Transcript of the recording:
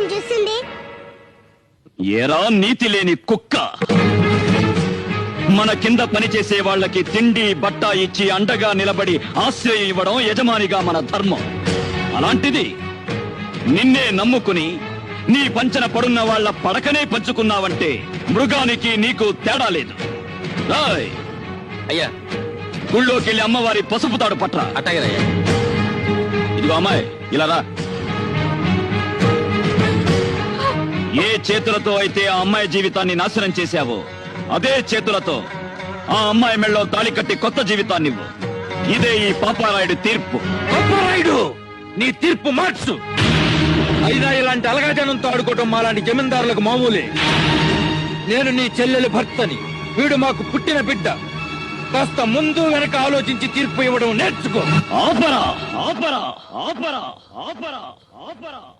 నన్ను చూస్తుంది? ఏరా నీతి లేని కుక్క! మన కింద పనిచేసే వాళ్ళకి తిండి బట్ట ఇచ్చి అండగా నిలబడి ఆశ్రయం ఇవ్వడం యజమానిగా మన ధర్మం. అలాంటిది నిన్నే నమ్ముకుని నీ పంచన పడున్న వాళ్ళ పడకనే పంచుకున్నావంటే మృగానికి నీకు తేడా లేదు. రాయ్ అయ్యా, గుళ్ళోకెళ్ళి అమ్మవారి పసుపు తాడు పట్రా. అట్టగలయ్యా. ఇదిగో అమ్మాయి, ఇలా రా. ఏ చేతులతో అయితే ఆ అమ్మాయి జీవితాన్ని నాశనం చేశావో అదే చేతులతో ఆ అమ్మాయి మెళ్ళో తాళి కట్టి కొత్త జీవితాన్నివ్వు. ఇదే ఈ పాపారాయుడు తీర్పు. పాపారాయుడు, నీ తీర్పు మార్చు. అయినా ఇలాంటి అలగాజనంతో ఆడుకోవటం మాలాంటి జమీందారులకు మామూలే. నేను నీ చెల్లెలి భర్తని, వీడు మాకు పుట్టిన బిడ్డ. కాస్త ముందు వెనక ఆలోచించి తీర్పు ఇవ్వడం నేర్చుకో. ఆపరా ఆపరా ఆపరా ఆపరా ఆపరా.